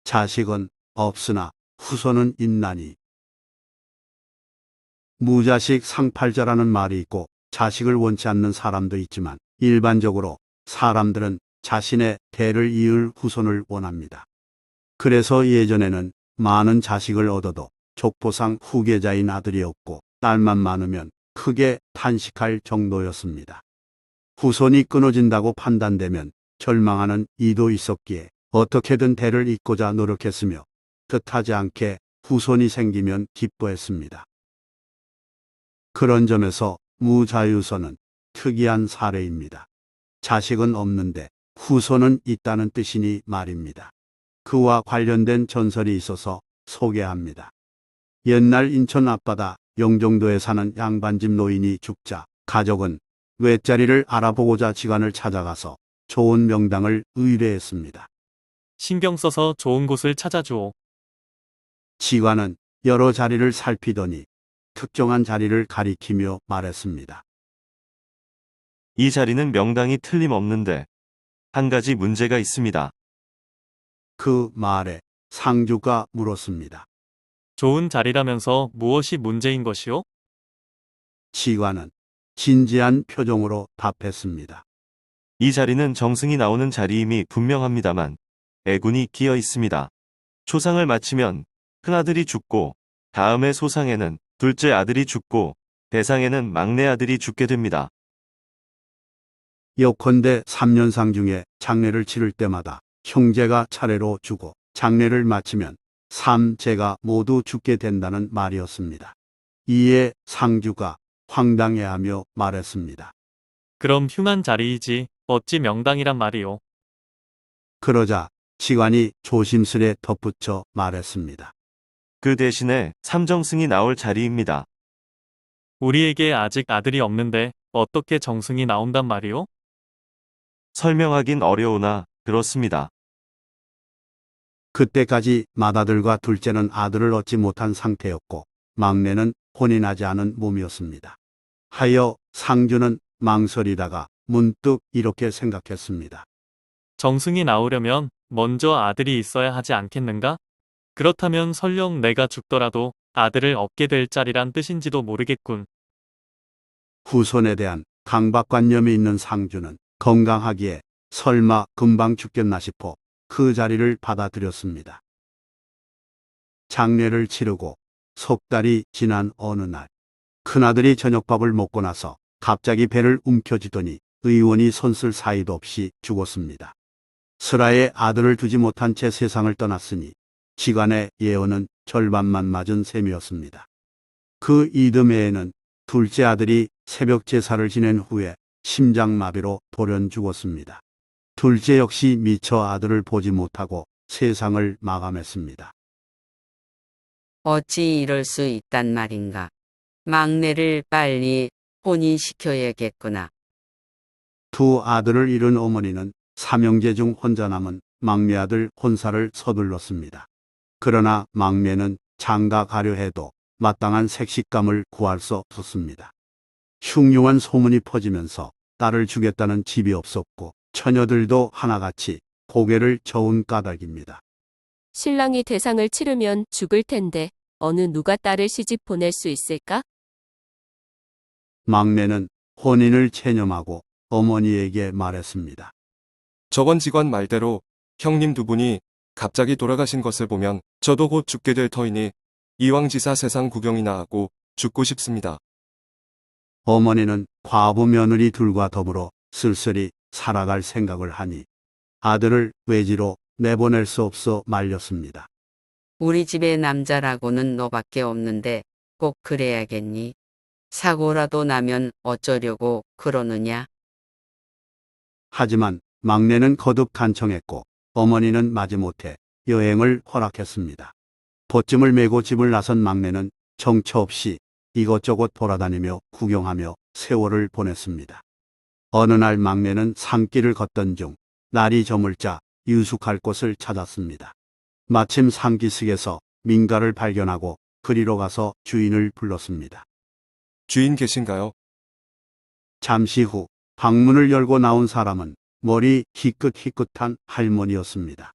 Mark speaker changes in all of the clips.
Speaker 1: 자식은 없으나 후손은 있나니. 무자식 상팔자라는 말이 있고 자식을 원치 않는 사람도 있지만 일반적으로 사람들은 자신의 대를 이을 후손을 원합니다. 그래서 예전에는 많은 자식을 얻어도 족보상 후계자인 아들이 없고 딸만 많으면 크게 탄식할 정도였습니다. 후손이 끊어진다고 판단되면 절망하는 이도 있었기에 어떻게든 대를 잇고자 노력했으며 뜻하지 않게 후손이 생기면 기뻐했습니다. 그런 점에서 무자유서는 특이한 사례입니다. 자식은 없는데 후손은 있다는 뜻이니 말입니다. 그와 관련된 전설이 있어서 소개합니다. 옛날 인천 앞바다 영종도에 사는 양반집 노인이 죽자 가족은 외자리를 알아보고자 지관을 찾아가서 좋은 명당을 의뢰했습니다.
Speaker 2: 신경 써서 좋은 곳을 찾아주오.
Speaker 1: 지관은 여러 자리를 살피더니 특정한 자리를 가리키며 말했습니다.
Speaker 3: 이 자리는 명당이 틀림없는데 한 가지 문제가 있습니다.
Speaker 1: 그 말에 상주가 물었습니다.
Speaker 2: 좋은 자리라면서 무엇이 문제인 것이오?
Speaker 1: 지관은 진지한 표정으로 답했습니다.
Speaker 3: 이 자리는 정승이 나오는 자리임이 분명합니다만 애군이 끼어 있습니다. 초상을 마치면 큰아들이 죽고 다음에 소상에는 둘째 아들이 죽고 대상에는 막내 아들이 죽게 됩니다.
Speaker 1: 예컨대 3년상 중에 장례를 치를 때마다 형제가 차례로 죽고 장례를 마치면 3제가 모두 죽게 된다는 말이었습니다. 이에 상주가 황당해하며 말했습니다.
Speaker 2: 그럼 흉한 자리이지 어찌 명당이란 말이오.
Speaker 1: 그러자 지관이 조심스레 덧붙여 말했습니다.
Speaker 3: 그 대신에 삼정승이 나올 자리입니다.
Speaker 2: 우리에게 아직 아들이 없는데 어떻게 정승이 나온단 말이오?
Speaker 3: 설명하긴 어려우나 그렇습니다.
Speaker 1: 그때까지 맏아들과 둘째는 아들을 얻지 못한 상태였고 막내는 혼인하지 않은 몸이었습니다. 하여 상주는 망설이다가 문득 이렇게 생각했습니다.
Speaker 2: 정승이 나오려면 먼저 아들이 있어야 하지 않겠는가? 그렇다면 설령 내가 죽더라도 아들을 얻게 될 자리란 뜻인지도 모르겠군.
Speaker 1: 후손에 대한 강박관념이 있는 상주는 건강하기에 설마 금방 죽겠나 싶어 그 자리를 받아들였습니다. 장례를 치르고 석 달이 지난 어느 날 큰아들이 저녁밥을 먹고 나서 갑자기 배를 움켜쥐더니 의원이 손쓸 사이도 없이 죽었습니다. 슬하에 아들을 두지 못한 채 세상을 떠났으니 지관의 예언은 절반만 맞은 셈이었습니다. 그 이듬해에는 둘째 아들이 새벽 제사를 지낸 후에 심장마비로 돌연 죽었습니다. 둘째 역시 미처 아들을 보지 못하고 세상을 마감했습니다.
Speaker 4: 어찌 이럴 수 있단 말인가. 막내를 빨리 혼인시켜야겠구나.
Speaker 1: 두 아들을 잃은 어머니는 삼형제 중 혼자 남은 막내 아들 혼사를 서둘렀습니다. 그러나 막내는 장가 가려 해도 마땅한 색식감을 구할 수 없었습니다. 흉흉한 소문이 퍼지면서 딸을 주겠다는 집이 없었고 처녀들도 하나같이 고개를 저은 까닭입니다.
Speaker 5: 신랑이 대상을 치르면 죽을 텐데 어느 누가 딸을 시집 보낼 수 있을까?
Speaker 1: 막내는 혼인을 체념하고 어머니에게 말했습니다.
Speaker 6: 저번 직원 말대로 형님 두 분이 갑자기 돌아가신 것을 보면 저도 곧 죽게 될 터이니 이왕지사 세상 구경이나 하고 죽고 싶습니다.
Speaker 1: 어머니는 과부 며느리 둘과 더불어 쓸쓸히 살아갈 생각을 하니 아들을 외지로 내보낼 수 없어 말렸습니다.
Speaker 4: 우리 집에 남자라고는 너밖에 없는데 꼭 그래야겠니? 사고라도 나면 어쩌려고 그러느냐?
Speaker 1: 하지만 막내는 거듭 간청했고 어머니는 마지못해 여행을 허락했습니다. 보찜을 메고 집을 나선 막내는 정처 없이 이것저것 돌아다니며 구경하며 세월을 보냈습니다. 어느 날 막내는 산길을 걷던 중 날이 저물자 유숙할 곳을 찾았습니다. 마침 산기슭에서 민가를 발견하고 그리로 가서 주인을 불렀습니다.
Speaker 6: 주인 계신가요?
Speaker 1: 잠시 후 방문을 열고 나온 사람은 머리 희끗희끗한 할머니였습니다.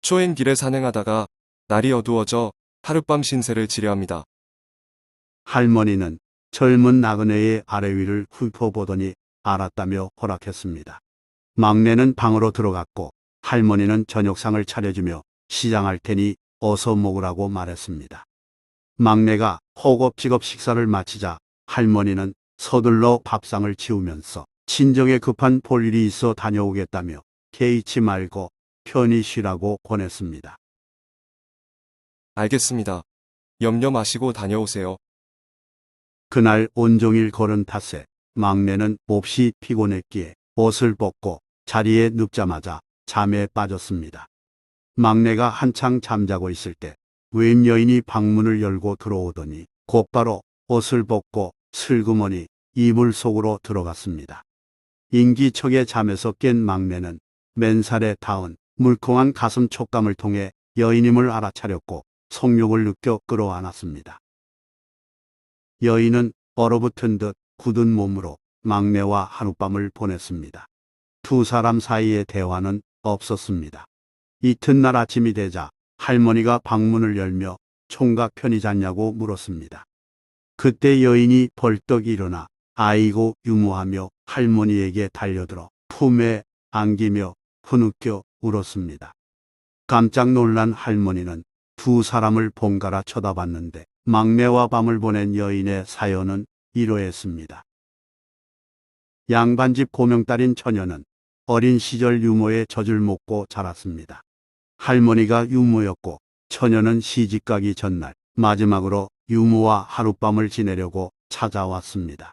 Speaker 6: 초행길에 산행하다가 날이 어두워져 하룻밤 신세를 지려합니다.
Speaker 1: 할머니는 젊은 나그네의 아래 위를 훑어보더니 알았다며 허락했습니다. 막내는 방으로 들어갔고 할머니는 저녁상을 차려주며 시장할 테니 어서 먹으라고 말했습니다. 막내가 허겁지겁 식사를 마치자 할머니는 서둘러 밥상을 치우면서 친정에 급한 볼일이 있어 다녀오겠다며 개의치 말고 편히 쉬라고 권했습니다.
Speaker 6: 알겠습니다. 염려 마시고 다녀오세요.
Speaker 1: 그날 온종일 걸은 탓에 막내는 몹시 피곤했기에 옷을 벗고 자리에 눕자마자 잠에 빠졌습니다. 막내가 한창 잠자고 있을 때 웬 여인이 방문을 열고 들어오더니 곧바로 옷을 벗고 슬그머니 이불 속으로 들어갔습니다. 인기척의 잠에서 깬 막내는 맨살에 닿은 물컹한 가슴 촉감을 통해 여인임을 알아차렸고 성욕을 느껴 끌어안았습니다. 여인은 얼어붙은 듯 굳은 몸으로 막내와 하룻밤을 보냈습니다. 두 사람 사이의 대화는 없었습니다. 이튿날 아침이 되자 할머니가 방문을 열며 총각 편히 잤냐고 물었습니다. 그때 여인이 벌떡 일어나 아이고 유무하며 할머니에게 달려들어 품에 안기며 흐느껴 울었습니다. 깜짝 놀란 할머니는 두 사람을 번갈아 쳐다봤는데 막내와 밤을 보낸 여인의 사연은 이러했습니다. 양반집 고명딸인 처녀는 어린 시절 유모의 젖을 먹고 자랐습니다. 할머니가 유모였고 처녀는 시집가기 전날 마지막으로 유모와 하룻밤을 지내려고 찾아왔습니다.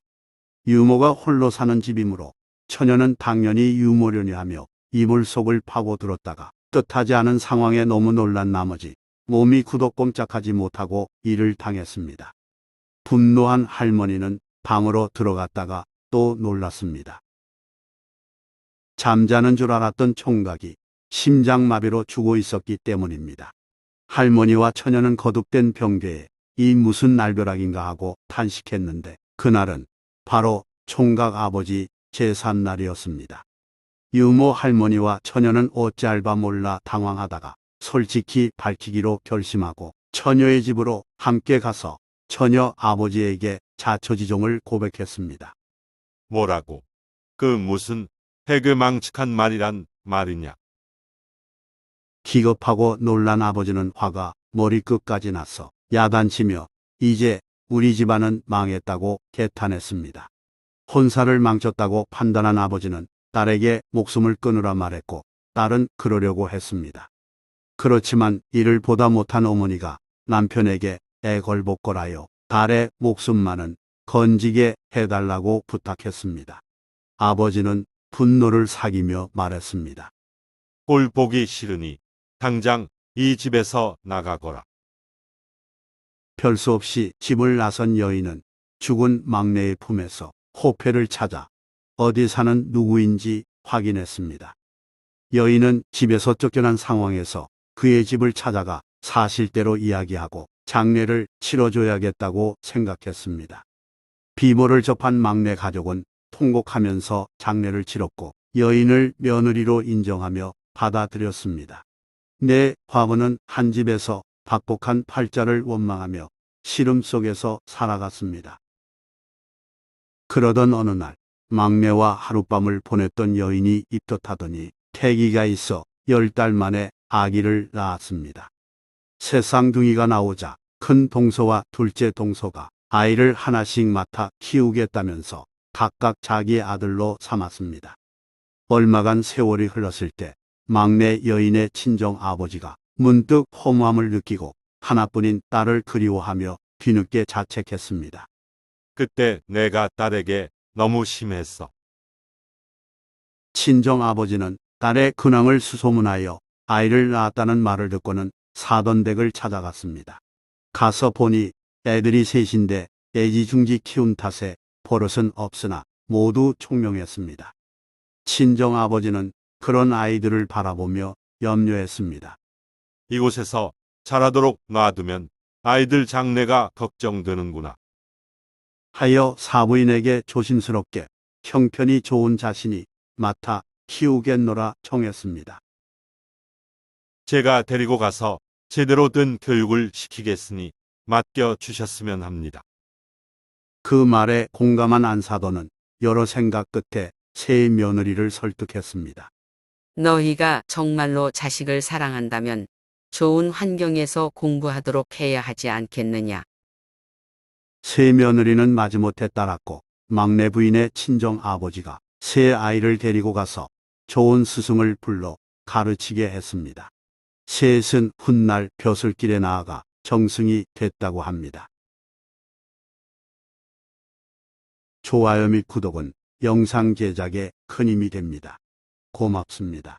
Speaker 1: 유모가 홀로 사는 집이므로 처녀는 당연히 유모려니 하며 이불 속을 파고들었다가 뜻하지 않은 상황에 너무 놀란 나머지 몸이 굳어 꼼짝하지 못하고 일을 당했습니다. 분노한 할머니는 방으로 들어갔다가 또 놀랐습니다. 잠자는 줄 알았던 총각이 심장마비로 죽어 있었기 때문입니다. 할머니와 처녀는 거듭된 병괴에 이 무슨 날벼락인가 하고 탄식했는데 그날은 바로 총각 아버지 제삿날이었습니다. 유모 할머니와 처녀는 어찌할바 몰라 당황하다가 솔직히 밝히기로 결심하고 처녀의 집으로 함께 가서 처녀 아버지에게 자처지종을 고백했습니다.
Speaker 7: 뭐라고? 그 무슨 해괴망측한 말이란 말이냐?
Speaker 1: 기겁하고 놀란 아버지는 화가 머리끝까지 나서 야단치며 이제 우리 집안은 망했다고 개탄했습니다. 혼사를 망쳤다고 판단한 아버지는 딸에게 목숨을 끊으라 말했고 딸은 그러려고 했습니다. 그렇지만 이를 보다 못한 어머니가 남편에게 애걸복걸하여 딸의 목숨만은 건지게 해달라고 부탁했습니다. 아버지는 분노를 사기며 말했습니다.
Speaker 7: 꼴 보기 싫으니 당장 이 집에서 나가거라.
Speaker 1: 별 수 없이 집을 나선 여인은 죽은 막내의 품에서 호패를 찾아 어디 사는 누구인지 확인했습니다. 여인은 집에서 쫓겨난 상황에서 그의 집을 찾아가 사실대로 이야기하고 장례를 치러줘야겠다고 생각했습니다. 비모를 접한 막내 가족은 통곡하면서 장례를 치렀고 여인을 며느리로 인정하며 받아들였습니다. 내 화부는 한 집에서 박복한 팔자를 원망하며 시름 속에서 살아갔습니다. 그러던 어느 날 막내와 하룻밤을 보냈던 여인이 입덧하더니 태기가 있어 10달 만에 아기를 낳았습니다. 새 쌍둥이가 나오자 큰 동서와 둘째 동서가 아이를 하나씩 맡아 키우겠다면서 각각 자기 아들로 삼았습니다. 얼마간 세월이 흘렀을 때 막내 여인의 친정 아버지가 문득 허무함을 느끼고 하나뿐인 딸을 그리워하며 뒤늦게 자책했습니다.
Speaker 7: 그때 내가 딸에게 너무 심했어.
Speaker 1: 친정 아버지는 딸의 근황을 수소문하여 아이를 낳았다는 말을 듣고는 사돈댁을 찾아갔습니다. 가서 보니 애들이 셋인데 애지중지 키운 탓에 버릇은 없으나 모두 총명했습니다. 친정 아버지는 그런 아이들을 바라보며 염려했습니다.
Speaker 7: 이곳에서 자라도록 놔두면 아이들 장래가 걱정되는구나.
Speaker 1: 하여 사부인에게 조심스럽게 형편이 좋은 자신이 맡아 키우겠노라 청했습니다.
Speaker 7: 제가 데리고 가서 제대로 된 교육을 시키겠으니 맡겨 주셨으면 합니다.
Speaker 1: 그 말에 공감한 안사도는 여러 생각 끝에 새 며느리를 설득했습니다.
Speaker 4: 너희가 정말로 자식을 사랑한다면 좋은 환경에서 공부하도록 해야 하지 않겠느냐.
Speaker 1: 새 며느리는 마지못해 따랐고 막내 부인의 친정 아버지가 새 아이를 데리고 가서 좋은 스승을 불러 가르치게 했습니다. 셋은 훗날 벼슬길에 나아가 정승이 됐다고 합니다. 좋아요 및 구독은 영상 제작에 큰 힘이 됩니다. 고맙습니다.